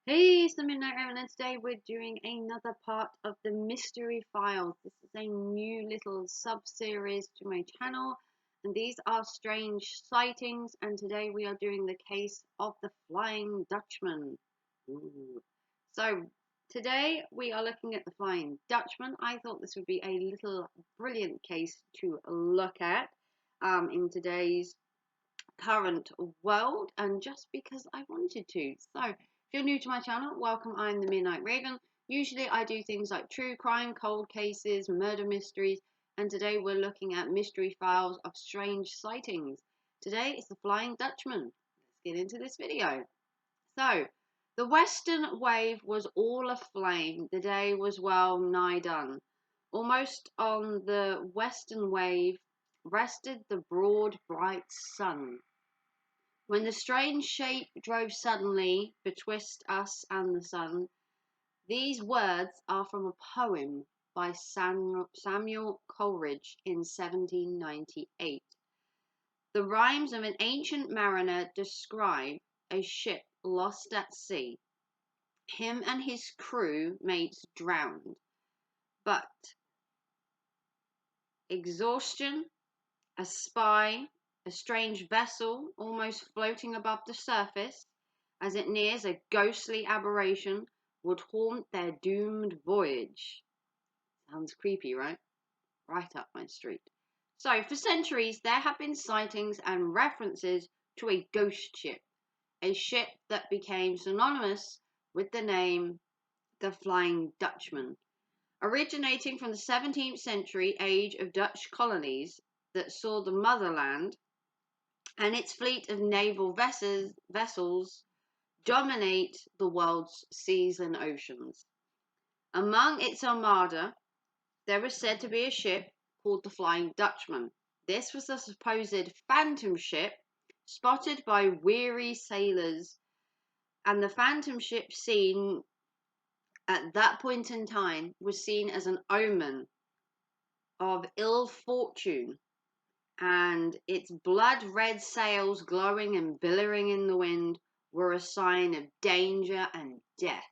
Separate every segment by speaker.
Speaker 1: Hey, it's the Midnight Raven, and today we're doing another part of the Mystery Files. This is a new little sub-series to my channel, and these are strange sightings, and today we are doing the case of the Flying Dutchman. Ooh. So, today we are looking at the Flying Dutchman. I thought this would be a little brilliant case to look at in today's current world, and just because I wanted to. So if you're new to my channel, welcome. I'm the Midnight Raven. Usually I do things like true crime, cold cases, murder mysteries, and today we're looking at mystery files of strange sightings. Today is the Flying Dutchman. Let's get into this video. So the western wave was all aflame. The day was well nigh done. Almost on the western wave rested the broad bright sun. When the strange shape drove suddenly betwixt us and the sun. These words are from a poem by Samuel Coleridge in 1798. The rhymes of an ancient mariner describe a ship lost at sea. Him and his crew mates drowned, but exhaustion, a spy, a strange vessel almost floating above the surface, as it nears a ghostly aberration, would haunt their doomed voyage. Sounds creepy, right? Right up my street. So, for centuries, there have been sightings and references to a ghost ship, a ship that became synonymous with the name the Flying Dutchman. Originating from the 17th century age of Dutch colonies that saw the motherland and its fleet of naval vessels dominate the world's seas and oceans. Among its armada, there was said to be a ship called the Flying Dutchman. This was a supposed phantom ship spotted by weary sailors, and the phantom ship seen at that point in time was seen as an omen of ill fortune, and its blood red sails glowing and billowing in the wind were a sign of danger and death.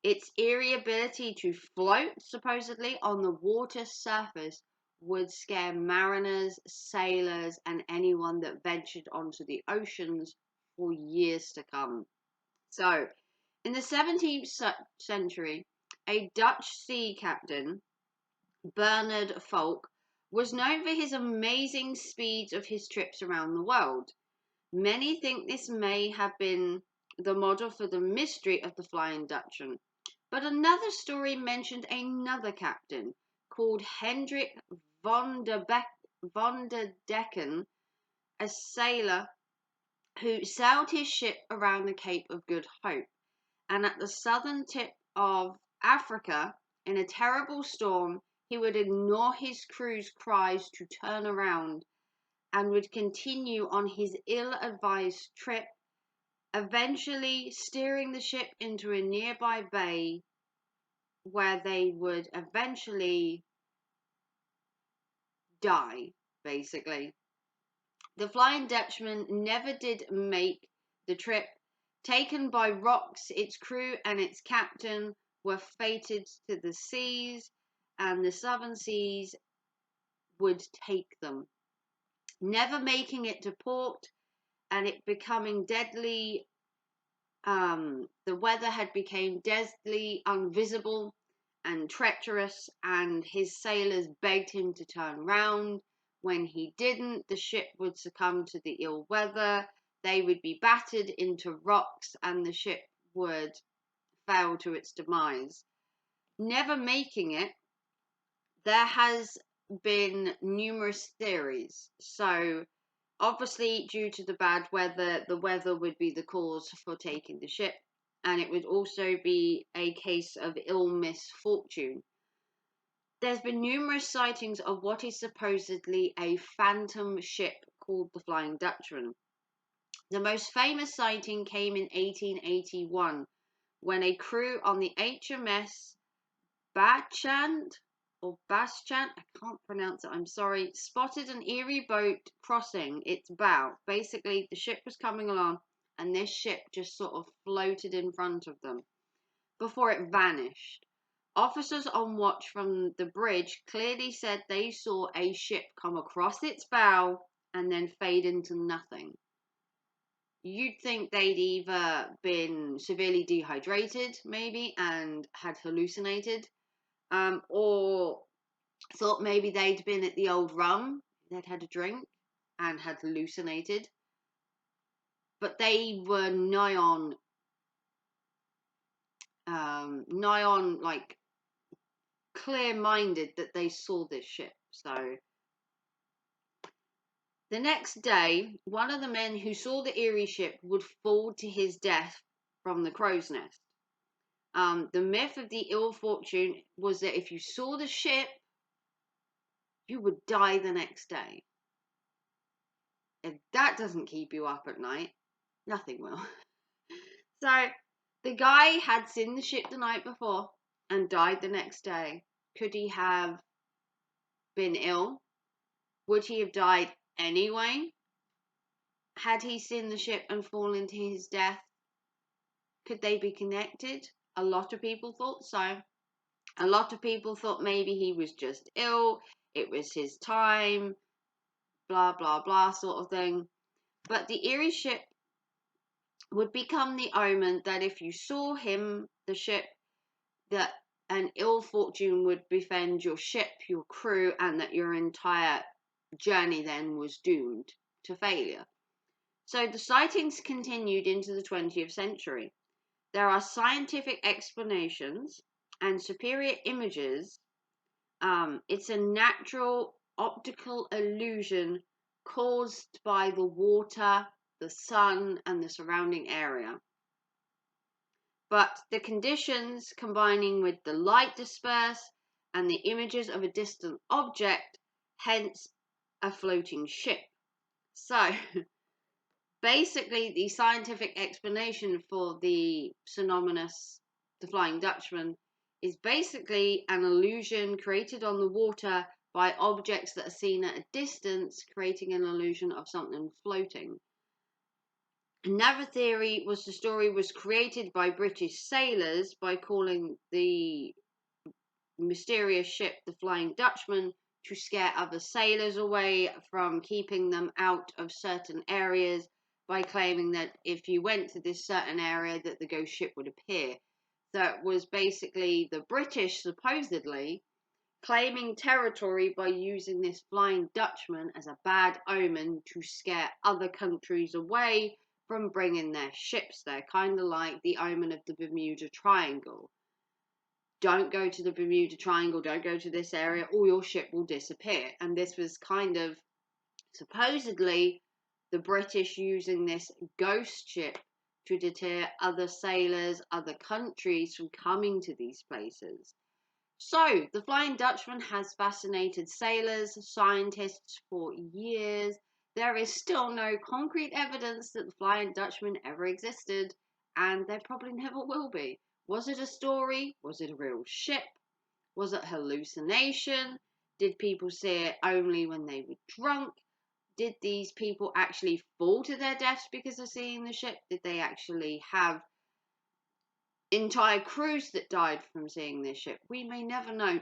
Speaker 1: Its eerie ability to float, supposedly, on the water surface would scare mariners, sailors, and anyone that ventured onto the oceans for years to come. So, in the 17th century, a Dutch sea captain, Bernard Falk, was known for his amazing speeds of his trips around the world. Many think this may have been the model for the mystery of the Flying Dutchman. But another story mentioned another captain called Hendrik von der Decken, a sailor who sailed his ship around the Cape of Good Hope and at the southern tip of Africa. In a terrible storm, he would ignore his crew's cries to turn around and would continue on his ill-advised trip, eventually steering the ship into a nearby bay where they would eventually die, basically. The Flying Dutchman never did make the trip. Taken by rocks, its crew and its captain were fated to the seas, and the southern seas would take them, never making it to port, and it becoming deadly. The weather had become deadly unvisible and treacherous, and his sailors begged him to turn round. When he didn't, the ship would succumb to the ill weather, they would be battered into rocks, and the ship would fail to its demise. Never making it, there has been numerous theories. So, obviously, due to the bad weather, the weather would be the cause for taking the ship, and it would also be a case of ill misfortune. There's been numerous sightings of what is supposedly a phantom ship called the Flying Dutchman. The most famous sighting came in 1881 when a crew on the HMS Bachand Baschan, I can't pronounce it, I'm sorry, spotted an eerie boat crossing its bow. Basically, the ship was coming along and this ship just sort of floated in front of them before it vanished. Officers on watch from the bridge clearly said they saw a ship come across its bow and then fade into nothing. You'd think they'd either been severely dehydrated, maybe, and had hallucinated, or thought maybe they'd been at the old rum, they'd had a drink and had hallucinated. But they were nigh on like clear-minded that they saw this ship. So the next day, one of the men who saw the Erie ship would fall to his death from the crow's nest. The myth of the ill fortune was that if you saw the ship, you would die the next day. If that doesn't keep you up at night, nothing will. So the guy had seen the ship the night before and died the next day. Could he have been ill? Would he have died anyway? Had he seen the ship and fallen to his death? Could they be connected? A lot of people thought so. A lot of people thought maybe he was just ill, it was his time, blah, blah, blah sort of thing. But the Erie ship would become the omen that if you saw him, the ship, that an ill fortune would befriend your ship, your crew, and that your entire journey then was doomed to failure. So the sightings continued into the 20th century. There are scientific explanations and superior images. It's a natural optical illusion caused by the water, the sun, and the surrounding area. But the conditions combining with the light disperse and the images of a distant object, hence a floating ship. So basically, the scientific explanation for the synonymous, the Flying Dutchman, is basically an illusion created on the water by objects that are seen at a distance, creating an illusion of something floating. Another theory was the story was created by British sailors by calling the mysterious ship the Flying Dutchman to scare other sailors away from keeping them out of certain areas by claiming that if you went to this certain area that the ghost ship would appear. That was basically the British supposedly claiming territory by using this Flying Dutchman as a bad omen to scare other countries away from bringing their ships there, kind of like the omen of the Bermuda Triangle. Don't go to the Bermuda Triangle, don't go to this area, or your ship will disappear. And this was kind of supposedly the British using this ghost ship to deter other sailors, other countries from coming to these places. So, the Flying Dutchman has fascinated sailors, scientists for years. There is still no concrete evidence that the Flying Dutchman ever existed, and there probably never will be. Was it a story? Was it a real ship? Was it hallucination? Did people see it only when they were drunk? Did these people actually fall to their deaths because of seeing the ship? Did they actually have entire crews that died from seeing this ship? We may never know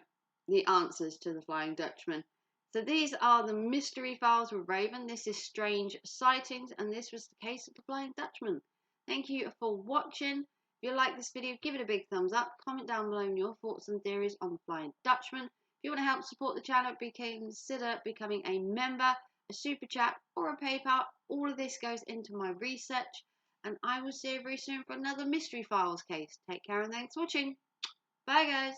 Speaker 1: the answers to the Flying Dutchman. So these are the mystery files with Raven. This is Strange Sightings, and this was the case of the Flying Dutchman. Thank you for watching. If you like this video, give it a big thumbs up. Comment down below your thoughts and theories on the Flying Dutchman. If you want to help support the channel, consider becoming a member, a super chat, or a PayPal. All of this goes into my research. And I will see you very soon for another Mystery Files case. Take care and thanks for watching. Bye guys.